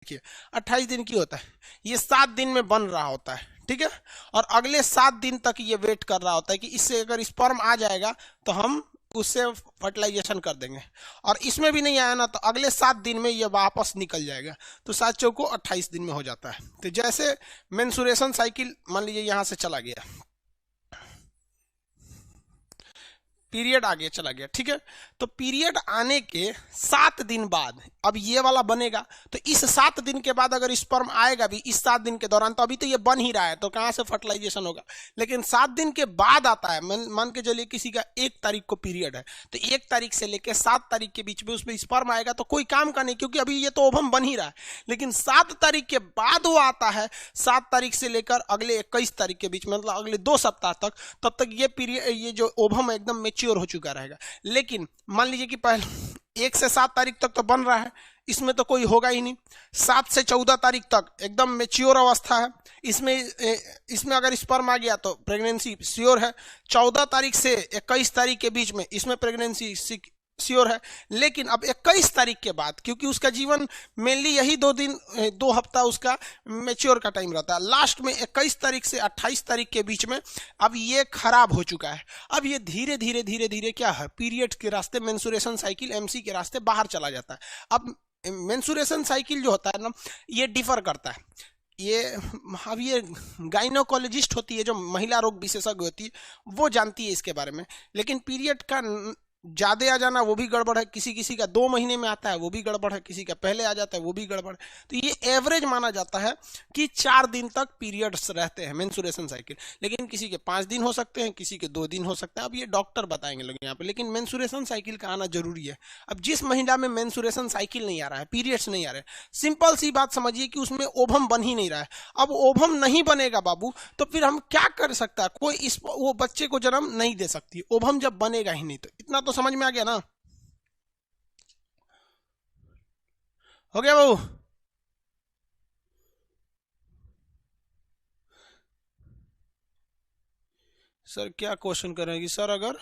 देखिए 28 दिन की होता है, ये 7 दिन में बन रहा होता है, ठीक है। और अगले 7 दिन तक ये वेट कर रहा होता है कि इससे अगर स्पर्म आ जाएगा तो हम उससे फर्टिलाइजेशन कर देंगे, और इसमें भी नहीं आया ना तो अगले 7 दिन में ये वापस निकल जाएगा, तो 7 चौको 28 दिन में हो जाता है। तो जैसे मेंसुरेशन साइकिल मान लीजिए यहाँ से चला गया, पीरियड आगे चला गया, ठीक है। तो पीरियड आने के 7 दिन बाद अब ये वाला बनेगा, तो इस 7 दिन के बाद अगर स्पर्म आएगा भी इस 7 दिन के दौरान, तो अभी तो ये बन ही रहा है, तो कहां से फर्टिलाइजेशन होगा। लेकिन 7 दिन के बाद आता है, मान के चलिए किसी का 1 तारीख को पीरियड है, तो 1 तारीख से लेकर 7 तारीख के बीच में उसमें स्पर्म आएगा तो कोई काम का नहीं, क्योंकि अभी ये तो ओवम बन ही रहा है। लेकिन 7 तारीख के बाद वो आता है, 7 तारीख से लेकर अगले 21 तारीख के बीच में, मतलब अगले 2 सप्ताह तक, तब तक ये पीरियड, ये जो ओवम एकदम मेच्योर हो चुका रहेगा। लेकिन मान लीजिए कि पहले 1 से 7 तारीख तक तो बन रहा है, इसमें तो कोई होगा ही नहीं। 7 से 14 तारीख तक एकदम मेच्योर अवस्था है, इसमें अगर स्पर्म आ गया तो प्रेगनेंसी श्योर है। 14 तारीख से 21 तारीख के बीच में इसमें प्रेगनेंसी श्योर है। लेकिन अब 21 तारीख के बाद, क्योंकि उसका जीवन मेनली यही 2 हफ्ता उसका मेच्योर का टाइम रहता है, लास्ट में 21 तारीख से 28 तारीख के बीच में अब ये खराब हो चुका है। अब ये धीरे धीरे धीरे धीरे क्या है, पीरियड के रास्ते, मेंसुरेशन साइकिल एमसी के रास्ते बाहर चला जाता है। अब मेंसुरेशन साइकिल जो होता है ना, ये डिफर करता है। ये अब ये गाइनोकोलॉजिस्ट होती है, जो महिला रोग विशेषज्ञ होती है, वो जानती है इसके बारे में। लेकिन पीरियड का ज्यादा आ जाना वो भी गड़बड़ है, किसी किसी का 2 महीने में आता है वो भी गड़बड़ है, किसी का पहले आ जाता है वो भी गड़बड़ है। तो ये एवरेज माना जाता है कि 4 दिन तक पीरियड्स रहते हैं मेंसुरेशन साइकिल। लेकिन किसी के 5 दिन हो सकते हैं, किसी के 2 दिन हो सकते हैं, अब ये डॉक्टर बताएंगे लोग यहाँ पे। लेकिन मेंसुरेशन साइकिल का आना जरूरी है। अब जिस महिला में मेंसुरेशन साइकिल नहीं आ रहा है, पीरियड्स नहीं आ रहे, सिंपल सी बात समझिए कि उसमें ओवम बन ही नहीं रहा है। अब ओवम नहीं बनेगा बाबू, तो फिर हम क्या कर सकता है, कोई वो बच्चे को जन्म नहीं दे सकती, ओवम जब बनेगा ही नहीं। तो इतना तो समझ में आ गया ना, हो गया बाबू। सर क्या क्वेश्चन कर रहे हैं कि सर अगर